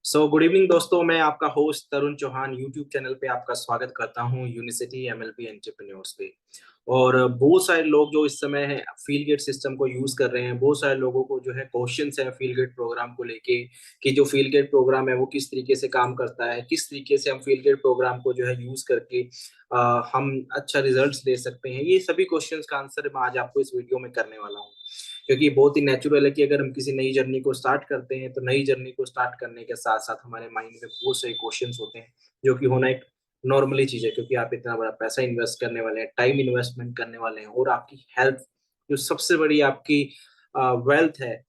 Good evening दोस्तों, मैं आपका होस्ट तरुण चौहान यूट्यूब चैनल पे आपका स्वागत करता हूँ यूनिसिटी एमएलपी एंटरप्रेन्योर्स पे। और बहुत सारे लोग जो इस समय है फील गेट सिस्टम को यूज कर रहे हैं। बहुत सारे लोगों को जो है क्वेश्चंस है फील गेट प्रोग्राम को लेके कि जो फील गेट प्रोग्राम है वो किस तरीके से काम करता है, किस तरीके से हम फील गेट प्रोग्राम को जो है यूज करके हम अच्छा रिजल्ट्स दे सकते हैं। ये सभी क्वेश्चंस का आंसर मैं आज आपको इस वीडियो में करने वाला हूँ, क्योंकि बहुत ही नेचुरल है कि अगर हम किसी नई जर्नी को स्टार्ट करते हैं तो नई जर्नी को स्टार्ट करने के साथ साथ हमारे माइंड में बहुत सारे क्वेश्चंस होते हैं, जो कि होना एक नॉर्मली चीज है। क्योंकि आप इतना बड़ा पैसा इन्वेस्ट करने वाले हैं, टाइम इन्वेस्टमेंट करने वाले हैं, और आपकी हेल्थ जो सबसे बड़ी आपकी वेल्थ है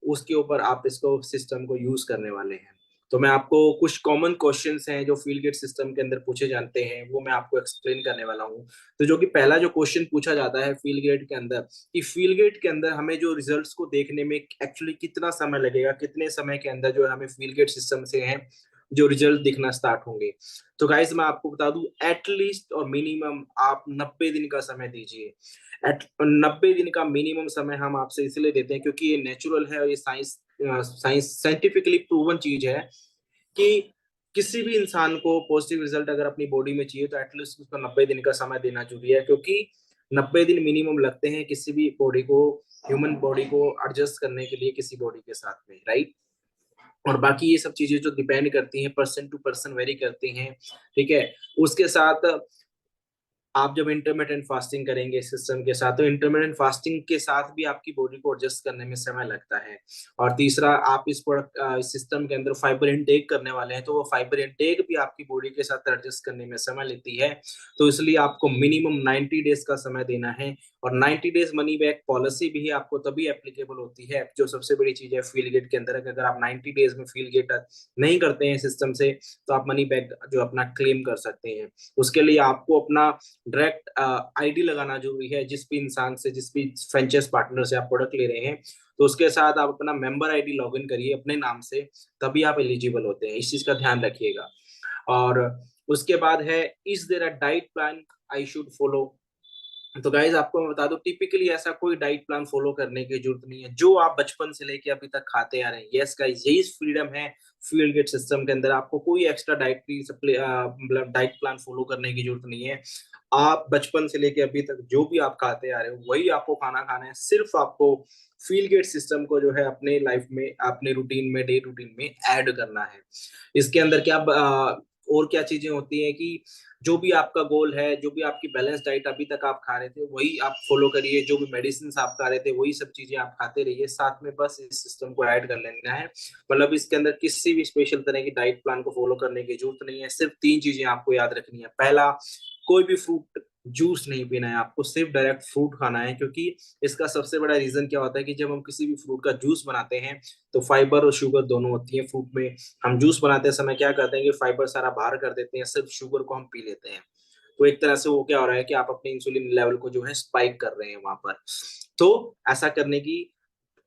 उसके ऊपर आप इसको सिस्टम को यूज करने वाले हैं। तो मैं आपको कुछ कॉमन क्वेश्चंस हैं जो फील्ड गेट सिस्टम के अंदर पूछे जाते हैं वो मैं आपको एक्सप्लेन करने वाला हूँ। तो जो कि पहला जो क्वेश्चन पूछा जाता है फील्ड गेट के अंदर, कि फील्ड गेट के अंदर हमें जो रिजल्ट्स को देखने में एक्चुअली कितना समय लगेगा, कितने समय के अंदर जो है हमें फील्ड गेट सिस्टम से है जो रिजल्ट दिखना स्टार्ट होंगे। तो गाइस मैं आपको बता दूं, एटलीस्ट और मिनिमम आप 90 दिन का समय दीजिए। 90 दिन का मिनिमम समय हम आपसे इसलिए देते हैं क्योंकि ये नेचुरल है और ये साइंस साइंटिफिकली प्रूवन चीज है कि किसी भी इंसान को पॉजिटिव रिजल्ट अगर अपनी बॉडी में चाहिए तो एटलीस्ट उसको 90 दिन का समय देना जरूरी है, क्योंकि 90 दिन मिनिमम लगते हैं किसी भी बॉडी को, ह्यूमन बॉडी को एडजस्ट करने के लिए किसी बॉडी के साथ में, राइट। और बाकी ये सब चीजें जो डिपेंड करती हैं, पर्सन टू पर्सन वेरी करती हैं, ठीक है। उसके साथ आप जब इंटरमिटेंट फास्टिंग करेंगे सिस्टम के साथ, तो इंटरमिटेंट फास्टिंग के साथ भी आपकी बॉडी को एडजस्ट करने में समय लगता है। और तीसरा, आप इस प्रोडक्ट इस सिस्टम के अंदर फाइबर इनटेक करने वाले हैं, तो वो फाइबर इनटेक भी आपकी बॉडी के साथ एडजस्ट करने में समय लेती है। तो इसलिए आपको मिनिमम 90 डेज का समय देना है। और 90 डेज मनी बैक पॉलिसी भी आपको तभी एप्लीकेबल होती है, जो सबसे बड़ी चीज है फील गेट के अंदर, अगर आप 90 डेज में फील गेट नहीं करते हैं सिस्टम से तो आप मनी बैक जो अपना क्लेम कर सकते हैं। उसके लिए आपको अपना डायरेक्ट आईडी लगाना जरूरी है। जिस भी इंसान से, जिस भी फ्रेंचाइज पार्टनर से आप प्रोडक्ट ले रहे हैं, तो उसके साथ आप अपना मेंबर आईडी लॉगिन करिए अपने नाम से, तभी आप एलिजिबल होते हैं। इस चीज का ध्यान रखिएगा। और उसके बाद है, is there a diet plan I should follow. तो गाइज आपको मैं बता दूं, टिपिकली ऐसा कोई डाइट प्लान फॉलो करने की जरूरत नहीं है जो आप बचपन से लेके अभी तक खाते आ रहे हैं। यस गाइज, यही फ्रीडम है फील्ड गेट सिस्टम के अंदर। आपको कोई एक्स्ट्रा डाइटरी मतलब डाइट प्लान फॉलो करने की जरूरत नहीं है। आप बचपन से लेके अभी तक जो भी आप खाते आ रहे हो वही आपको खाना खाना है। सिर्फ आपको फील गेट सिस्टम को जो है अपने लाइफ में, अपने रूटीन में, डे रूटीन में ऐड करना है। इसके अंदर क्या और क्या चीजें होती हैं कि जो भी आपका गोल है, जो भी आपकी बैलेंस डाइट अभी तक आप खा रहे थे वही आप फॉलो करिए, जो भी मेडिसिन आप खा रहे थे वही सब चीजें आप खाते रहिए। साथ में बस इस सिस्टम को ऐड कर लेना है। मतलब इसके अंदर किसी भी स्पेशल तरह की डाइट प्लान को फॉलो करने की जरूरत नहीं है। सिर्फ 3 चीजें आपको याद रखनी है। पहला, कोई भी फ्रूट जूस नहीं पीना है आपको, सिर्फ डायरेक्ट फ्रूट खाना है। क्योंकि इसका सबसे बड़ा रीजन क्या होता है कि जब हम किसी भी फ्रूट का जूस बनाते हैं तो फाइबर और शुगर दोनों होती है फ्रूट में। हम जूस बनाते समय क्या करते हैं कि फाइबर सारा बाहर कर देते हैं, सिर्फ शुगर को हम पी लेते हैं। तो एक तरह से वो क्या हो रहा है कि आप अपने इंसुलिन लेवल को जो है स्पाइक कर रहे हैं वहां पर। तो ऐसा करने की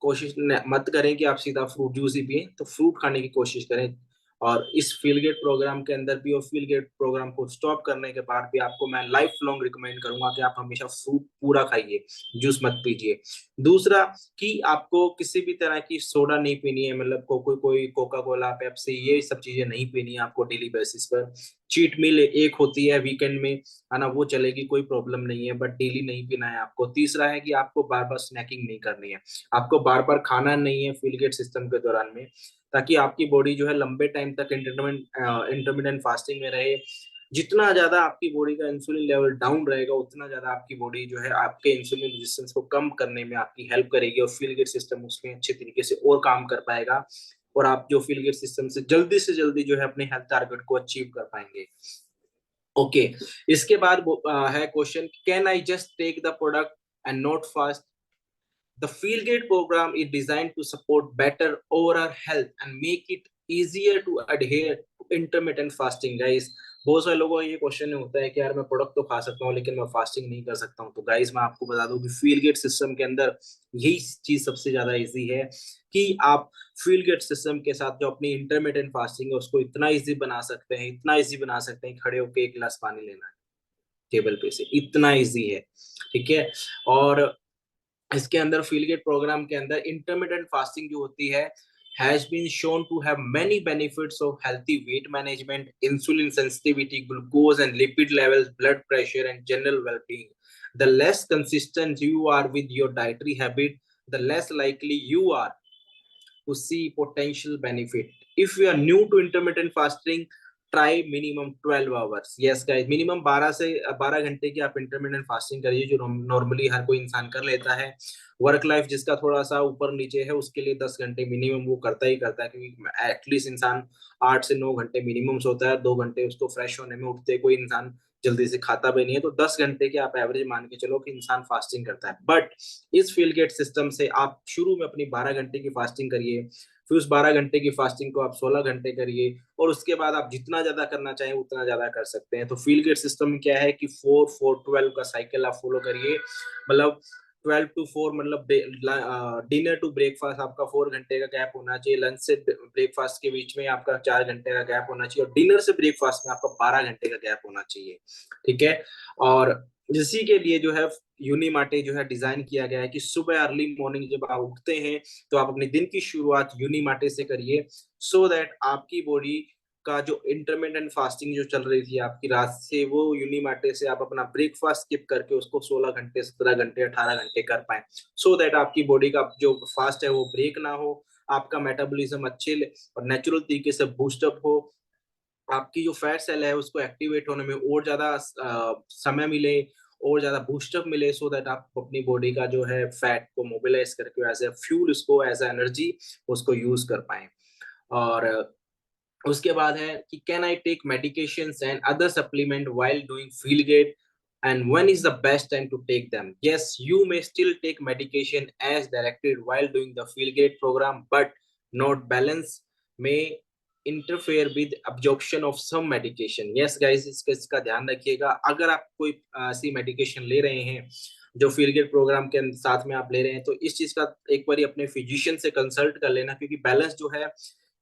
कोशिश मत करें कि आप सीधा फ्रूट जूस ही पिए, तो फ्रूट खाने की कोशिश करें। और इस फील गेट प्रोग्राम के अंदर भी, और फील गेट प्रोग्राम को स्टॉप करने के बाद भी, आपको मैं लाइफ लॉन्ग रिकमेंड करूंगा कि आप हमेशा फ्रूट पूरा खाइए, जूस मत पीजिए। दूसरा, कि आपको किसी भी तरह की सोडा नहीं पीनी है, मतलब कोई कोका कोला, पेप्सी, ये सब चीजें नहीं पीनी है आपको डेली बेसिस पर। चीट मील एक होती है वीकेंड में, है ना, वो चलेगी, कोई प्रॉब्लम नहीं है, बट डेली नहीं पीना है आपको। तीसरा है कि आपको बार बार स्नैकिंग नहीं करनी है, आपको बार बार खाना नहीं है फील गेट सिस्टम के दौरान में, ताकि आपकी बॉडी जो है लंबे टाइम तक इंटरमिटेंट फास्टिंग में रहे। जितना ज्यादा आपकी बॉडी का इंसुलिन लेवल डाउन रहेगा उतना ज्यादा आपकी बॉडी जो है आपके इंसुलिन रेजिस्टेंस को कम करने में आपकी हेल्प करेगी, और फील गेट सिस्टम उसमें अच्छे तरीके से और काम कर पाएगा। और आप जो फील गेट सिस्टम से जल्दी जो है अपने हेल्थ टारगेट को अचीव कर पाएंगे। ओके। इसके बाद है question, can I just take the product and not fast. The Feelgate program is designed to support better overall health and make it easier to adhere to intermittent fasting, guys। बहुत सारे लोगों का ये question होता है कि यार मैं प्रोडक्ट तो खा सकता हूँ लेकिन मैं फास्टिंग नहीं कर सकता हूँ। तो गाइस मैं आपको बता दूं कि फीलगेट सिस्टम के अंदर यही चीज सबसे ज्यादा इजी है कि आप फीलगेट सिस्टम के साथ जो अपनी इंटरमीडिएट फास्टिंग है उसको इतना इजी बना सकते हैं, इतना इजी बना सकते हैं, खड़े होकर 1 गिलास पानी लेना है टेबल पे से, इतना इजी है, ठीक है। और इसके अंदर फील गेट प्रोग्राम के अंदर इंटरमीडिएट फास्टिंग जो होती है has been shown to have many benefits of healthy weight management, insulin sensitivity, glucose and lipid levels, blood pressure, and general well being. The less consistent you are with your dietary habit, the less likely you are to see potential benefit. If you are new to intermittent fasting, try minimum 12 hours. Yes guys, minimum 12 घंटे की आप intermittent fasting करिए, जो normally हर कोई इंसान कर लेता है. वर्क लाइफ जिसका थोड़ा सा ऊपर नीचे है उसके लिए 10 घंटे मिनिमम वो करता ही करता है, क्योंकि एटलीस्ट इंसान 8 से 9 घंटे मिनिमम सोता है, 2 घंटे उसको फ्रेश होने में उठते कोई इंसान जल्दी से खाता भी नहीं है, तो 10 घंटे के आप एवरेज मान के चलो कि इंसान फास्टिंग करता है. बट इस फील गेट सिस्टम से आप शुरू में अपनी 12 घंटे की फास्टिंग करिए, फिर उस 12 घंटे की फास्टिंग को आप 16 घंटे करिए, और उसके बाद आप जितना ज्यादा करना चाहें उतना ज्यादा कर सकते हैं. तो फील गेट सिस्टम में क्या है कि 4-4-12 का साइकिल आप फॉलो करिए. मतलब 12 to 4, मतलब डिनर टू ब्रेकफास्ट आपका 4 घंटे का गैप होना चाहिए, लंच से ब्रेकफास्ट के बीच में आपका 4 घंटे का गैप होना चाहिए, और डिनर से ब्रेकफास्ट में आपका 12 घंटे का गैप होना चाहिए. ठीक है. और इसी के लिए जो है यूनिमाटे जो है डिजाइन किया गया है कि सुबह अर्ली मॉर्निंग जब आप उठते हैं तो आप अपने दिन की शुरुआत यूनिमाटे से करिए, सो दैट आपकी बॉडी का जो इंटरमिटेंट फास्टिंग जो चल रही थी आपकी रात से, वो यूनिमाटे से आप अपना ब्रेकफास्ट स्किप करके उसको 16 घंटे, 17 घंटे, 18 घंटे कर पाए, सो दैट आपकी बॉडी का जो फास्ट है वो ब्रेक ना हो, आपका मेटाबॉलिज्म अच्छे और नेचुरल तरीके से बूस्टअप हो, आपकी जो फैट सेल है उसको एक्टिवेट होने में और ज्यादा समय मिले और ज्यादा बूस्टअप मिले, सो दैट आप अपनी बॉडी का जो है फैट को मोबिलाइज करके एज ए फ्यूल, उसको एज ए एनर्जी उसको यूज कर पाए. और उसके बाद है कि can I take medications and other supplement while doing Feel Gate, and when is the best time to take them? Yes, you may still take medication as directed while doing the feel great program, but not balance may interfere with absorption of some medication. Yes guys, इसका ध्यान रखिएगा. अगर आप कोई ऐसी medication ले रहे हैं जो फील गेट प्रोग्राम के साथ में आप ले रहे हैं, तो इस चीज का एक बार अपने फिजिशियन से कंसल्ट कर लेना, क्योंकि बैलेंस जो है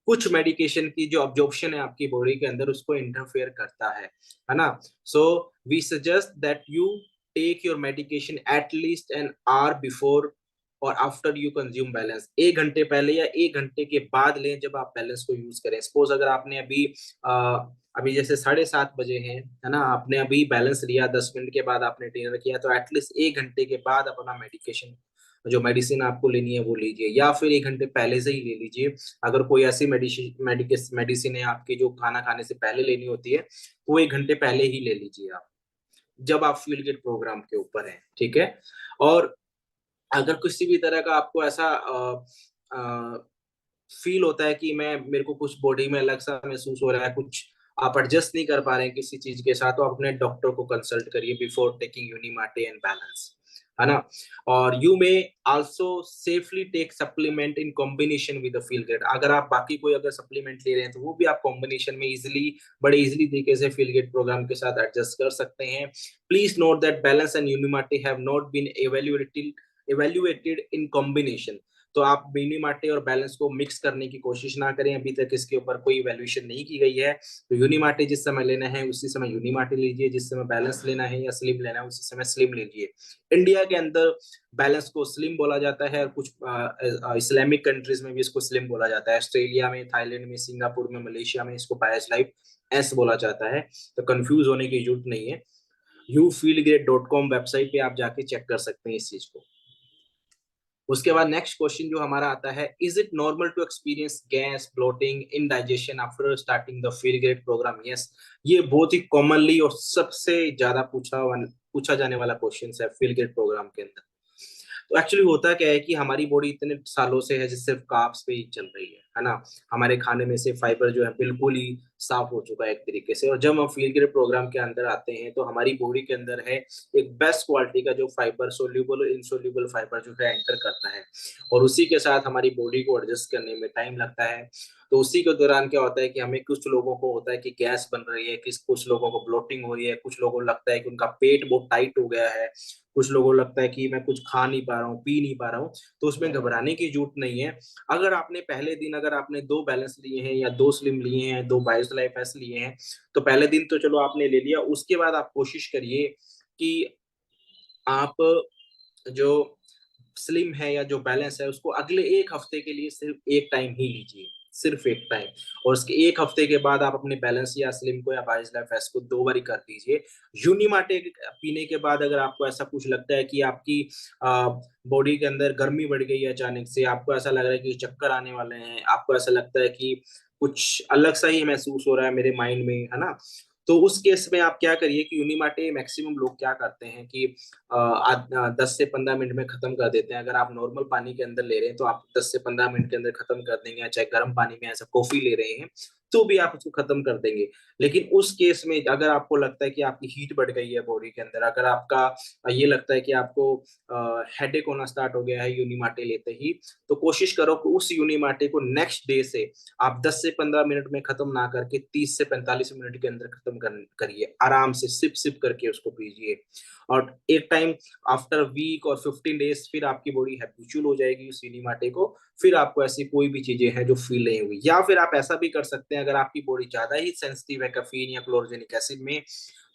कुछ मेडिकेशन की जो अब्जॉर्प्शन है आपकी बॉडी के अंदर उसको इंटरफेयर करता है ना. So we suggest that you take your medication at least an hour before or after you consume Balance. 1 घंटे पहले या 1 घंटे के बाद लें जब आप बैलेंस को यूज करें. सपोज अगर आपने अभी जैसे 7:30 बजे हैं, है ना, आपने अभी बैलेंस लिया, 10 मिनट के बाद आपने डिनर किया, तो एटलीस्ट 1 घंटे के बाद अपना मेडिकेशन जो मेडिसिन आपको लेनी है वो लीजिए, या फिर 1 घंटे पहले से ही ले लीजिए. अगर कोई ऐसी मेडिसिन है आपकी जो खाना खाने से पहले लेनी होती है, वो 1 घंटे पहले ही ले लीजिए आप, जब आप फील गुड प्रोग्राम के ऊपर हैं. ठीक है. और अगर किसी भी तरह का आपको ऐसा फील होता है कि मैं मेरे को कुछ बॉडी में अलग सा महसूस हो रहा है, कुछ आप एडजस्ट नहीं कर पा रहे हैं किसी चीज के साथ, तो आप अपने डॉक्टर को कंसल्ट करिए before taking Unimate and Balance, है ना. और you may also safely take supplement in combination with the Feel Gate. अगर आप बाकी कोई अगर सप्लीमेंट ले रहे हैं तो वो भी आप कॉम्बिनेशन में इजिली, बड़े इजिली तरीके से फील गेट प्रोग्राम के साथ एडजस्ट कर सकते हैं. Please note that balance and unimate have not been evaluated in combination. तो आप यूनिमाटे और बैलेंस को मिक्स करने की कोशिश ना करें, अभी तक इसके ऊपर कोई इवैल्यूएशन नहीं की गई है. तो यूनिमाटे जिस समय लेना है उसी समय यूनिमाटे लीजिए, जिस समय बैलेंस लेना है या स्लिम लेना है उसी समय स्लिम लीजिए. इंडिया के अंदर बैलेंस को स्लिम बोला जाता है, और कुछ इस्लामिक कंट्रीज में भी इसको स्लिम बोला जाता है. ऑस्ट्रेलिया में, थाईलैंड में, सिंगापुर में, मलेशिया में इसको बायस लाइफ एस बोला जाता है. तो कंफ्यूज होने की जरूरत नहीं है. youfeelgreat.com वेबसाइट पे आप जाके चेक कर सकते हैं इस चीज को. उसके बाद नेक्स्ट क्वेश्चन जो हमारा आता है, is it normal to experience gas, bloating, indigestion after starting the Feel Great program? Yes, ये बहुत ही कॉमनली और सबसे ज्यादा पूछा जाने वाला क्वेश्चन है फील ग्रेट प्रोग्राम के अंदर. तो एक्चुअली होता क्या है कि हमारी बॉडी इतने सालों से है जिस सिर्फ कार्ब्स पे ही चल रही है ना. हमारे खाने में से फाइबर जो है बिल्कुल ही साफ हो चुका है एक तरीके से, और जब हम फील ग्रेट प्रोग्राम के अंदर आते हैं तो हमारी बॉडी के अंदर है एक बेस्ट क्वालिटी का जो फाइबर, सोल्यूबल और इनसोल्यूबल फाइबर जो है एंटर करता है, और उसी के साथ हमारी बॉडी को एडजस्ट करने में टाइम लगता है. तो उसी के दौरान क्या होता है कि हमें, कुछ लोगों को होता है कि गैस बन रही है, कुछ लोगों को ब्लोटिंग हो रही है, कुछ लोगों को लगता है कि उनका पेट बहुत टाइट हो गया है, कुछ लोगों को लगता है कि मैं कुछ खा नहीं पा रहा हूँ, पी नहीं पा रहा हूँ. तो उसमें घबराने की जरूरत नहीं है. अगर आपने पहले दिन अगर आपने 2 बैलेंस लिए हैं या 2 स्लिम लिए हैं, 2 बायोस लाइफ एस लिए हैं, तो पहले दिन तो चलो आपने ले लिया. उसके बाद आप कोशिश करिए कि आप जो स्लिम है या जो बैलेंस है उसको अगले 1 हफ्ते के लिए सिर्फ 1 टाइम ही लीजिए, सिर्फ 1 टाइम। और उसके 1 हफ्ते के बाद आप अपने बैलेंस या स्लिम को या बाइस लाइफ एस को 2 बारी कर दीजिए। यूनिमाटे पीने के बाद अगर आपको ऐसा कुछ लगता है कि आपकी बॉडी के अंदर गर्मी बढ़ गई है अचानक से, आपको ऐसा लग रहा है कि चक्कर आने वाले हैं, आपको ऐसा लगता है कि कुछ अलग सा ही महसूस हो रहा है मेरे माइंड में, है ना? तो उस केस में आप क्या करिए कि यूनिमाटे मैक्सिमम लोग क्या करते हैं कि 10 से 15 मिनट में खत्म कर देते हैं। अगर आप नॉर्मल पानी के अंदर ले रहे हैं तो आप 10 से 15 मिनट के अंदर खत्म कर देंगे, चाहे गर्म पानी में ऐसा कॉफी ले रहे हैं तो भी आप उसको खत्म कर देंगे। लेकिन उस केस में अगर आपको लगता है कि आपकी हीट बढ़ गई है बॉडी के अंदर, अगर आपका ये लगता है कि आपको हेडेक होना स्टार्ट हो गया है यूनिमाटे लेते ही, तो कोशिश करो कि उस यूनिमाटे को नेक्स्ट डे से आप 10 से 15 मिनट में खत्म ना करके 30 से 45 मिनट के अंदर खत्म करिए। आराम से सिप सिप करके उसको पीजिए। और एक टाइम आफ्टर वीक और 15 डेज फिर आपकी बॉडी हैबिचुअल हो जाएगी उस सिनेमाटे को, फिर आपको ऐसी कोई भी चीजें हैं जो फील नहीं हुई। या फिर आप ऐसा भी कर सकते हैं, अगर आपकी बॉडी ज्यादा ही सेंसिटिव है कैफीन या क्लोरोजेनिक एसिड में,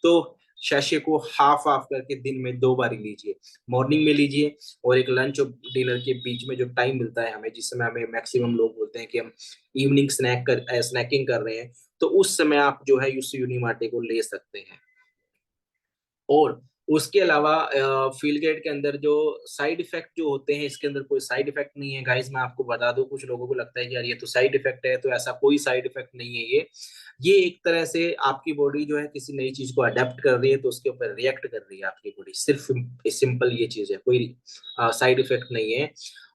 तो शैशे को हाफ हाफ करके दिन में 2 बार लीजिए। मॉर्निंग में लीजिए और एक लंच और डिनर के बीच में जो टाइम मिलता है हमें, जिस समय हमें मैक्सिमम लोग बोलते हैं कि हम इवनिंग स्नैकिंग कर रहे हैं, तो उस समय आप जो है उस यूनिमाटे को ले सकते हैं। और उसके अलावा फीलगेट के अंदर जो साइड इफेक्ट जो होते हैं, इसके अंदर कोई साइड इफेक्ट नहीं है गाइस। मैं आपको बता दूं, कुछ लोगों को लगता है कि यार ये तो साइड इफेक्ट है, तो ऐसा कोई साइड इफेक्ट नहीं है। ये एक तरह से आपकी बॉडी जो है किसी नई चीज को अडेप्ट कर रही है, तो उसके ऊपर रिएक्ट कर रही है आपकी बॉडी, सिर्फ सिंपल ये चीज है, कोई साइड इफेक्ट नहीं है।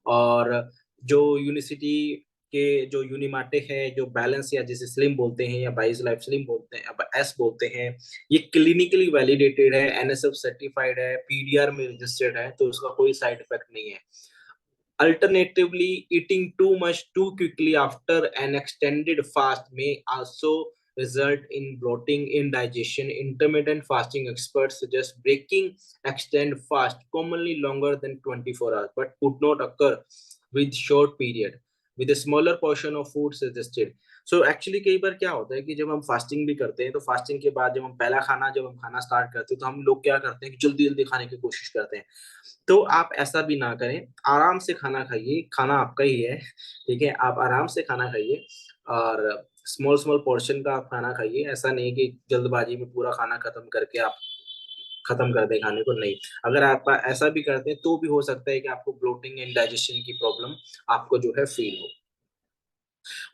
और जो यूनिसिटी के जो यूनिमाटे है, जो बैलेंस या जिसे स्लिम बोलते हैं या बाइस लाइफ स्लिम बोलते हैं, अब एस बोलते हैं, ये क्लिनिकली वैलिडेटेड है, एनएसएफ सर्टिफाइड है, पीडीआर में रजिस्टर्ड है, तो उसका कोई साइड इफेक्ट नहीं है। Alternatively, eating too much too quickly after an extended fast may also result in bloating, indigestion. Intermittent fasting experts suggest breaking extend fast, commonly longer than 24 hours, but could not occur with short period, with a smaller portion of food suggested. So actually कई बार क्या होता है कि जब हम fasting भी करते हैं, तो फास्टिंग के बाद जब हम खाना स्टार्ट करते हैं, तो हम लोग क्या करते हैं कि जल्दी जल्दी खाने की कोशिश करते हैं। तो आप ऐसा भी ना करें, आराम से खाना खाइए, खाना आपका ही है, ठीक है? आप आराम से खाना खाइए और स्मॉल स्मॉल पोर्शन का आप खाना खाइए। ऐसा नहीं कि जल्दबाजी में पूरा खाना खत्म करके आप खत्म कर दें खाने को, नहीं। अगर आप ऐसा भी करते हैं तो भी हो सकता है कि आपको ब्लोटिंग एंड डाइजेशन की प्रॉब्लम आपको जो है फील हो।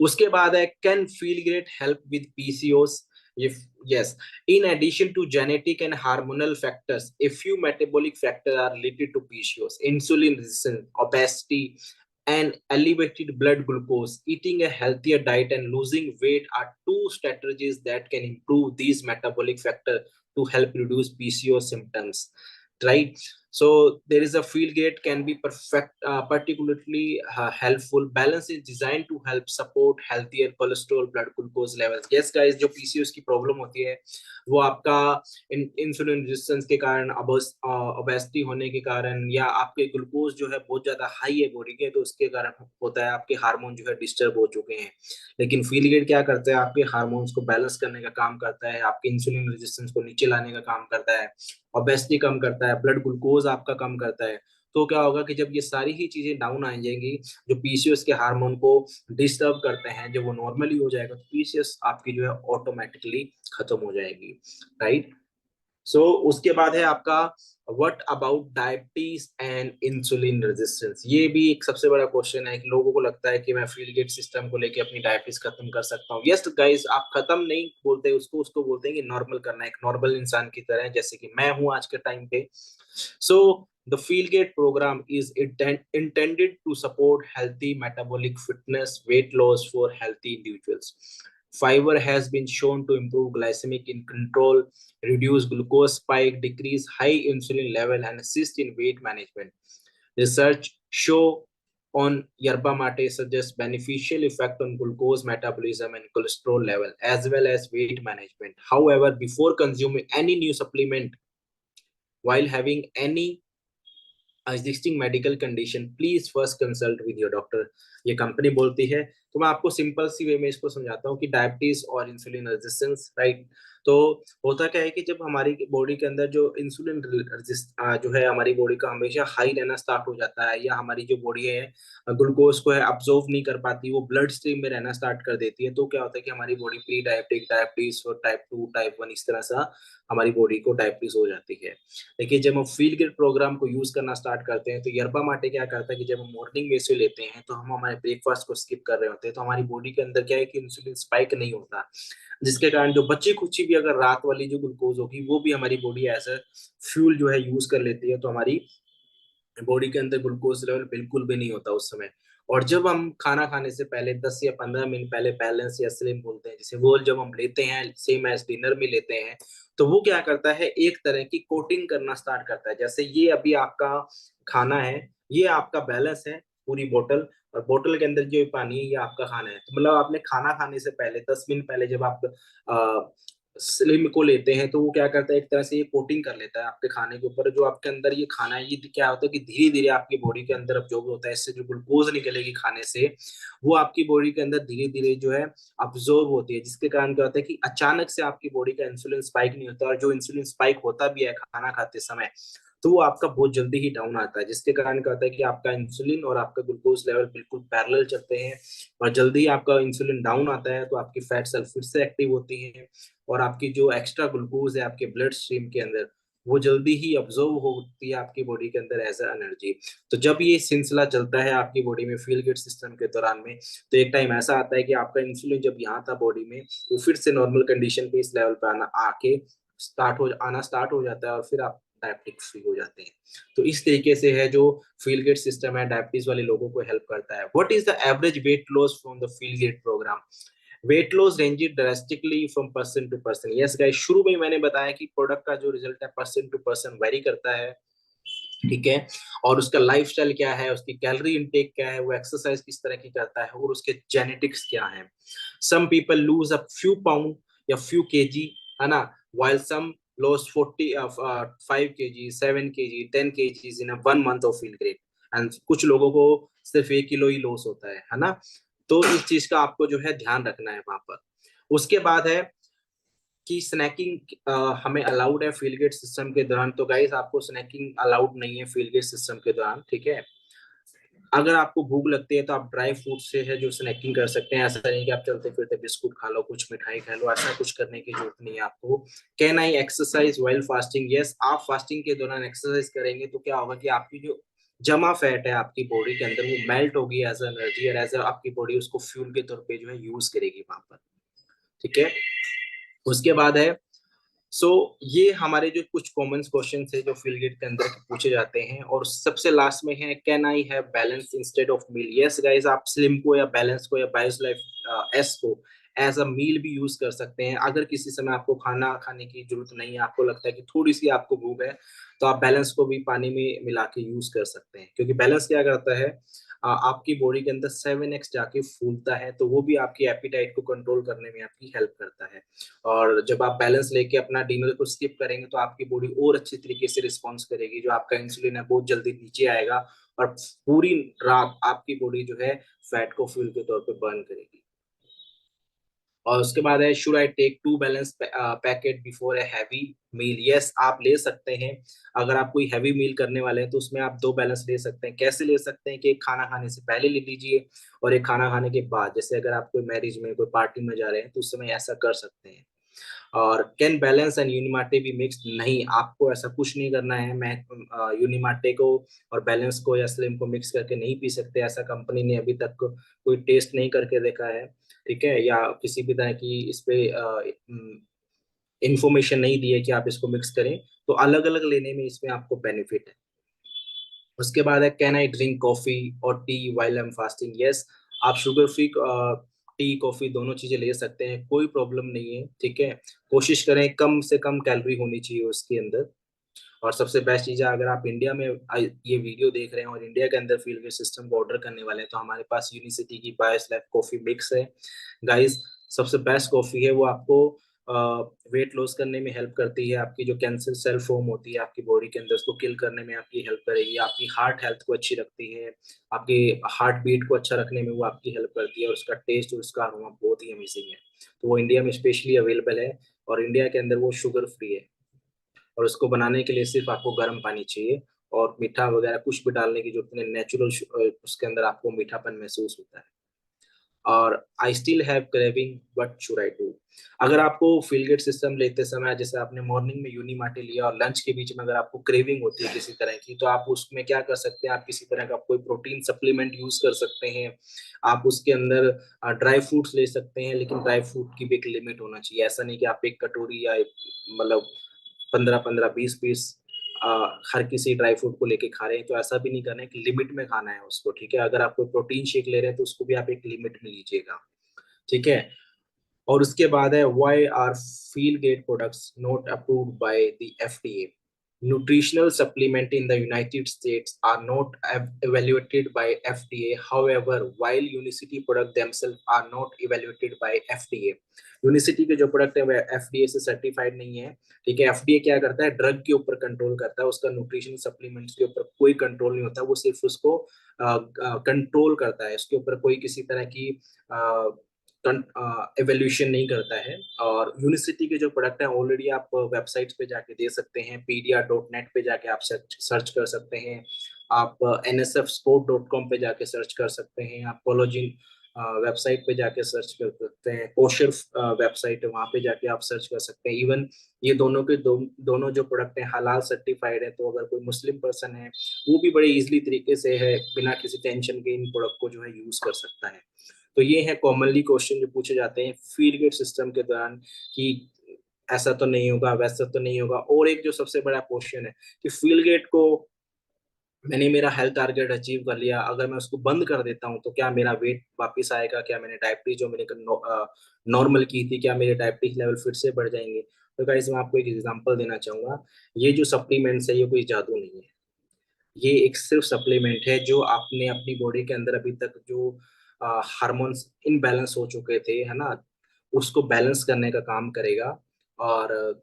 उसके बाद है, can feel great help with PCOS? if yes, in addition to genetic and hormonal factors, a few metabolic factors are related to pcos: insulin resistance, obesity, and elevated blood glucose. Eating a healthier diet and losing weight are two strategies that can improve these metabolic factors to help reduce pcos symptoms, right? So there is a field gate can be perfect, particularly helpful. Balance is designed to help support healthier cholesterol, blood glucose levels. Yes guys, जो PCOS की problem होती है वो आपका insulin resistance के कारण, obesity होने के कारण, या आपके ग्लूकोज जो है बहुत ज्यादा हाई है बॉडी के, तो उसके कारण होता है आपके हार्मोन जो है डिस्टर्ब हो चुके हैं। लेकिन फील गेट क्या करता है, आपके हार्मोन्स को बैलेंस करने का काम करता है, आपके इंसुलिन रेजिस्टेंस को नीचे लाने का काम करता है, ओबेसिटी कम करता है, ब्लड ग्लूकोज आपका कम करता है। तो क्या होगा कि जब ये सारी ही चीजें डाउन आ जाएंगी, जो पीसीओएस के हार्मोन को डिस्टर्ब करते हैं, जब वो नॉर्मली हो जाएगा, तो पीसीओएस आपकी जो है ऑटोमेटिकली खत्म हो जाएगी, राइट? सो उसके बाद है आपका, what about diabetes and insulin resistance? ये भी एक सबसे बड़ा क्वेश्चन है कि लोगों को लगता है कि मैं फील गेट सिस्टम को लेके अपनी डायबिटीज खत्म कर सकता हूँ। यस गाइस, आप खत्म नहीं बोलते उसको, उसको बोलते हैं कि नॉर्मल करना, एक नॉर्मल इंसान की तरह, जैसे कि मैं हूँ आज के टाइम पे। सो the Feelgate program is intended to support healthy metabolic fitness, weight loss for healthy individuals. Fiber has been shown to improve glycemic in control, reduce glucose spike, decrease high insulin level, and assist in weight management. Research show on yerba mate suggests beneficial effect on glucose metabolism and cholesterol level, as well as weight management. However, before consuming any new supplement, while having any existing medical condition, please first consult with your doctor. ये company बोलती है तो मैं आपको simple सी वे में इसको समझाता हूँ कि डायबिटीज और इंसुलिन रेजिस्टेंस, राइट। तो होता क्या है कि जब हमारी बॉडी के अंदर जो इंसुलिन जो है हमारी बॉडी का हमेशा हाई रहना स्टार्ट हो जाता है, या हमारी जो बॉडी है ग्लूकोज को है अब्जॉर्व नहीं कर पाती, वो ब्लड स्ट्रीम में रहना स्टार्ट कर देती है, तो क्या होता है कि हमारी बॉडी प्री डायबिटिक, डायबिटीज और टाइप 2 टाइप 1 इस तरह सा हमारी बॉडी को डायबिटीज हो जाती है। देखिए जब हम फील गुड प्रोग्राम को यूज करना स्टार्ट करते हैं तो यरबा माटे क्या करता है कि जब हम मॉर्निंग में से लेते हैं तो हम हमारे ब्रेकफास्ट को स्किप कर रहे होते हैं, तो हमारी बॉडी के अंदर क्या है कि इंसुलिन स्पाइक नहीं होता, जिसके कारण जो बची खुची भी अगर रात वाली जो ग्लूकोज होगी वो भी हमारी बॉडी एज अ फ्यूल जो है यूज कर लेती है, तो हमारी बॉडी के अंदर ग्लूकोज लेवल बिल्कुल भी नहीं होता उस समय। और जब हम खाना खाने से पहले 10 या 15 मिनट पहले बैलेंस या स्लिम बोलते हैं जिसे, वो जब हम लेते हैं सेम एज डिनर में लेते हैं, तो वो क्या करता है एक तरह की कोटिंग करना स्टार्ट करता है। जैसे ये अभी आपका खाना है, ये आपका बैलेंस है पूरी बोतल, और बोतल के अंदर जो पानी है ये आपका खाना है। तो मतलब आपने खाना खाने से पहले 10 मिनट पहले जब आप स्लिम को लेते हैं तो वो क्या करता है एक तरह से ये कोटिंग कर लेता है आपके खाने के ऊपर। जो आपके अंदर ये खाना है ये क्या होता है कि धीरे धीरे आपकी बॉडी के अंदर अब्जॉर्ब होता है, इससे जो ग्लूकोज निकलेगी खाने से वो आपकी बॉडी के अंदर धीरे धीरे जो है अब्जॉर्ब होती है, जिसके कारण क्या होता है कि अचानक से आपकी बॉडी का इंसुलिन स्पाइक नहीं होता, और जो इंसुलिन स्पाइक होता भी है खाना खाते समय तो वो आपका बहुत जल्दी ही डाउन आता है, जिसके कारण क्या होता है कि आपका इंसुलिन और आपका ग्लूकोज लेवल बिल्कुल पैरेलल चलते हैं, और जल्दी ही आपका इंसुलिन डाउन आता है तो आपकी फैट सेल फिर से एक्टिव होती है, और आपकी जो एक्स्ट्रा ग्लूकोज है आपके ब्लड स्ट्रीम के अंदर वो जल्दी ही अब्जॉर्व होती है आपकी बॉडी के अंदर एज अ एनर्जी। तो जब ये सिलसिला चलता है आपकी बॉडी में फील गुड सिस्टम के दौरान में, तो एक टाइम ऐसा आता है कि आपका इंसुलिन जब यहाँ था बॉडी में वो फिर से नॉर्मल कंडीशन पे इस लेवल पे आना स्टार्ट हो जाता है, और फिर आप डायबिटिक फ्री हो जाते हैं। तो इस तरीके से है जो फील गुड सिस्टम है डायबिटीज वाले लोगों को हेल्प करता है। What is the average weight loss from the Feel Good program? Weight loss ranges drastically from person to person. Yes guys, शुरू में ही मैंने बताया कि प्रोडक्ट का जो रिजल्ट है पर्सन टू पर्सन वेरी करता है, ठीक है। और उसका लाइफस्टाइल क्या है, उसकी कैलोरी इनटेक क्या है, वो एक्सरसाइज किस तरह की करता है, और उसके जेनेटिक्स क्या है। Some people lose a few pound या फ्यू केजी, है ना, while some lost 5 kg, 7 kg, 10 kgs in a 1 month of feel great, and कुछ लोगों को सिर्फ 1 किलो ही लॉस होता है ना। तो इस चीज का आपको जो है ध्यान रखना है वहां पर। उसके बाद है कि स्नैकिंग हमें अलाउड है फील गुड सिस्टम के दौरान। तो गाइस आपको स्नैकिंग अलाउड नहीं है फील गुड सिस्टम के दौरान, ठीक है। अगर आपको भूख लगती है तो आप ड्राई फ्रूट से है जो स्नैकिंग कर सकते हैं, ऐसा नहीं कि आप चलते फिरते बिस्कुट खा लो, कुछ मिठाई खा लो, ऐसा कुछ करने की जरूरत नहीं है आपको। Can I exercise while fasting? Yes, आप फास्टिंग के दौरान एक्सरसाइज करेंगे तो क्या होगा कि आपकी जो जमा फैट है आपकी बॉडी के अंदर वो मेल्ट होगी एज एनर्जी, और एज आपकी बॉडी उसको फ्यूल के तौर पे जो है यूज करेगी वहां पर, ठीक है। उसके बाद है ये हमारे जो कुछ कॉमन क्वेश्चन है जो फील गेट के अंदर पूछे जाते हैं। और सबसे लास्ट में है can I have Balance instead of meal? Yes guys, आप स्लिम को या बैलेंस को या बायोस लाइफ एस को एज अ मील भी यूज कर सकते हैं। अगर किसी समय आपको खाना खाने की जरूरत नहीं है, आपको लगता है कि थोड़ी सी आपको भूख है, तो आप बैलेंस को भी पानी में मिला के यूज कर सकते हैं, क्योंकि बैलेंस क्या करता है आपकी बॉडी के अंदर 7x जाके फूलता है, तो वो भी आपकी एपिटाइट को कंट्रोल करने में आपकी हेल्प करता है। और जब आप बैलेंस लेके अपना डिनर को स्किप करेंगे तो आपकी बॉडी और अच्छी तरीके से रिस्पॉन्स करेगी, जो आपका इंसुलिन है बहुत जल्दी नीचे आएगा, और पूरी रात आपकी बॉडी जो है फैट को फ्यूल के तौर पे बर्न करेगी। और उसके बाद है should I take 2 Balance packet before a heavy meal? Yes, आप ले सकते हैं। अगर आप कोई हैवी मील करने वाले हैं तो उसमें आप 2 बैलेंस ले सकते हैं। कैसे ले सकते हैं कि एक खाना खाने से पहले ले लीजिए और एक खाना खाने के बाद। जैसे अगर आप कोई मैरिज में कोई पार्टी में जा रहे हैं तो उस समय ऐसा कर सकते हैं। और कैन बैलेंस एंड यूनिमाटे भी मिक्स? नहीं, आपको ऐसा कुछ नहीं करना है। मैं यूनिमाटे को और बैलेंस को या स्लिम को मिक्स करके नहीं पी सकते, ऐसा कंपनी ने अभी तक कोई टेस्ट नहीं करके देखा है, ठीक है, या किसी भी तरह की इस पे इंफॉर्मेशन नहीं दी है कि आप इसको मिक्स करें। तो अलग अलग लेने में इसमें आपको बेनिफिट है। उसके बाद है कैन आई ड्रिंक कॉफी और T while I am fasting? Yes, आप शुगर फ्री टी कॉफी दोनों चीजें ले सकते हैं, कोई प्रॉब्लम नहीं है, ठीक है। कोशिश करें कम से कम कैलोरी होनी चाहिए उसके अंदर। और सबसे बेस्ट चीज है, अगर आप इंडिया में ये वीडियो देख रहे हैं और इंडिया के अंदर फील गुड सिस्टम को ऑर्डर करने वाले हैं, तो हमारे पास यूनिसिटी की बायोस लाइफ कॉफी मिक्स है गाइस। सबसे बेस्ट कॉफी है वो, आपको वेट लॉस करने में हेल्प करती है, आपकी जो कैंसर सेल फॉर्म होती है आपकी बॉडी के अंदर उसको किल करने में आपकी हेल्प करेगी, आपकी हार्ट हेल्थ को अच्छी रखती है, आपकी हार्ट बीट को अच्छा रखने में वो आपकी हेल्प करती है, और उसका टेस्ट और उसका अरोमा बहुत ही अमेजिंग है। तो वो इंडिया में स्पेशली अवेलेबल है, और इंडिया के अंदर वो शुगर फ्री है, और उसको बनाने के लिए सिर्फ आपको गर्म पानी चाहिए, और मीठा वगैरह कुछ भी डालने की जरूरत नहीं, नेचुरल उसके अंदर आपको मीठापन महसूस होता है। और I still have craving what should I do. अगर आपको फीलगेट सिस्टम लेते समय, जैसे आपने मॉर्निंग में यूनिमार्टी लिया और लंच के बीच में अगर आपको क्रेविंग होती है किसी तरह की, तो आप उसमें क्या कर सकते हैं, आप किसी तरह का कोई प्रोटीन सप्लीमेंट यूज कर सकते हैं। आप उसके अंदर ड्राई फ्रूट्स ले सकते हैं, लेकिन ड्राई फ्रूट की भी एक लिमिट होना चाहिए। ऐसा नहीं कि आप एक कटोरी या मतलब 15-15 20 पीस हर किसी ड्राई फ्रूट को लेके खा रहे हैं, तो ऐसा भी नहीं करना है, कि लिमिट में खाना है उसको, ठीक है। अगर आप कोई प्रोटीन शेक ले रहे हैं तो उसको भी आप एक लिमिट में लीजिएगा, ठीक है। और उसके बाद है, why are Feel Gate products not approved by the FDA. Nutritional supplement in the United States are not evaluated by FDA. However, while Unicity product themselves are not evaluated by FDA, Unicity के जो product है वो FDA से certified नहीं है, ठीक है। FDA क्या करता है, ड्रग के ऊपर कंट्रोल करता है, उसका न्यूट्रिशन सप्लीमेंट्स के ऊपर कोई कंट्रोल नहीं होता, वो सिर्फ उसको कंट्रोल करता है, उसके ऊपर कोई किसी तरह की एवोल्यूशन नहीं करता है। और यूनिसिटी के जो प्रोडक्ट है ऑलरेडी आप वेबसाइट्स पे जाके दे सकते हैं, pedia.net पे जाके आप सर्च कर सकते हैं, आप nsfsport.com पे जाके सर्च कर सकते हैं, आप कोलोजिन वेबसाइट पे जाके सर्च कर सकते हैं, कोशर वेबसाइट है वहाँ पे जाके आप सर्च कर सकते हैं। इवन ये दोनों के दोनों जो प्रोडक्ट हैं हलाल सर्टिफाइड है, तो अगर कोई मुस्लिम पर्सन है वो भी बड़े इजीली तरीके से है बिना किसी टेंशन के इन प्रोडक्ट को जो है यूज कर सकता है। तो ये है कॉमनली क्वेश्चन जो पूछे जाते हैं फीड गेट सिस्टम के दौरान, कि ऐसा तो नहीं होगा, वैसा तो नहीं होगा। और एक जो सबसे बड़ा क्वेश्चन है कि फील्ड गेट को मैंने मेरा हेल्थ टारगेट अचीव कर लिया, अगर मैं उसको बंद कर देता हूँ तो क्या मेरा वेट वापस आएगा, क्या मैंने डायबिटीज जो मैंने नॉर्मल की थी, क्या मेरे डायबिटीज लेवल फिर से बढ़ जाएंगे। तो गाइस मैं आपको एक एग्जांपल देना चाहूंगा, ये जो सप्लीमेंट्स है ये कोई जादू नहीं है, ये एक सिर्फ सप्लीमेंट है जो आपने अपनी बॉडी के अंदर अभी तक जो हार्मोन्स इनबैलेंस हो चुके थे, है ना, उसको बैलेंस करने का काम करेगा। और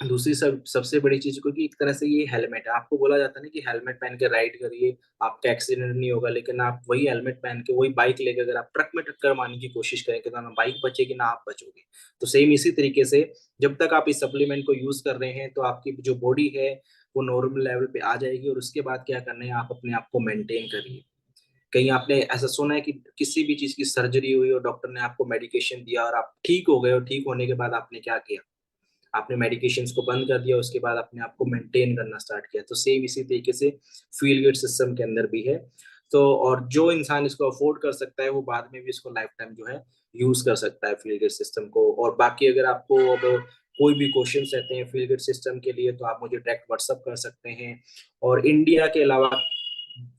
दूसरी सबसे बड़ी चीज क्योंकि एक तरह से ये हेलमेट है, आपको बोला जाता है ना कि हेलमेट पहन के राइड करिए आपका एक्सीडेंट नहीं होगा, लेकिन आप वही हेलमेट पहन के वही बाइक लेके अगर आप ट्रक में टक्कर मारने की कोशिश करेंगे तो ना बाइक बचेगी ना आप बचोगे। तो सेम इसी तरीके से जब तक आप इस सप्लीमेंट को यूज कर रहे हैं तो आपकी जो बॉडी है वो नॉर्मल लेवल पे आ जाएगी, और उसके बाद क्या करना है, आप अपने आप को मेंटेन करिए। कहीं आपने ऐसा सुना है कि किसी भी चीज की सर्जरी हुई और डॉक्टर ने आपको मेडिकेशन दिया और आप ठीक हो गए, और ठीक होने के बाद आपने क्या किया, आपने मेडिकेशंस को बंद कर दिया, उसके बाद अपने आप को मेंटेन करना स्टार्ट किया। तो सेम इसी तरीके से फील गुड सिस्टम के अंदर भी है। तो और जो इंसान इसको अफोर्ड कर सकता है वो बाद में भी इसको लाइफ टाइम जो है यूज कर सकता है फील गुड सिस्टम को। और बाकी अगर आपको अब कोई भी क्वेश्चन रहते हैं फील गुड सिस्टम के लिए तो आप मुझे डायरेक्ट व्हाट्सअप कर सकते हैं। और इंडिया के अलावा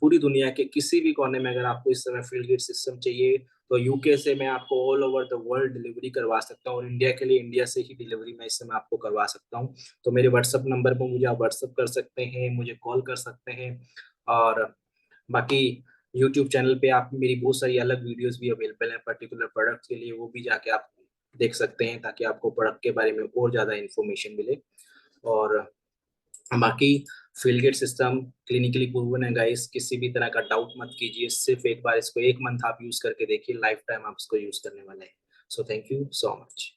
पूरी दुनिया के किसी भी कोने में अगर आपको इस समय फील्ड गेट सिस्टम चाहिए तो यूके से मैं आपको all over the world delivery करवा सकता हूँ, और इंडिया के लिए इंडिया से ही डिलीवरी मैं इस समय आपको करवा सकता हूँ। तो मेरे व्हाट्सअप नंबर पर मुझे आप व्हाट्सअप कर सकते हैं, मुझे कॉल कर सकते हैं। और बाकी यूट्यूब चैनल पे आप मेरी बहुत सारी अलग वीडियोस भी अवेलेबल हैं पर्टिकुलर प्रोडक्ट्स के लिए, वो भी जाके आप देख सकते हैं ताकि आपको प्रोडक्ट के बारे में और ज़्यादा इन्फॉर्मेशन मिले। और बाकी फीलगेट सिस्टम क्लिनिकली प्रूवन है गाइस, किसी भी तरह का डाउट मत कीजिए, सिर्फ एक बार इसको एक मंथ आप यूज करके देखिए, लाइफ टाइम आप इसको यूज करने वाले हैं। So thank you so much.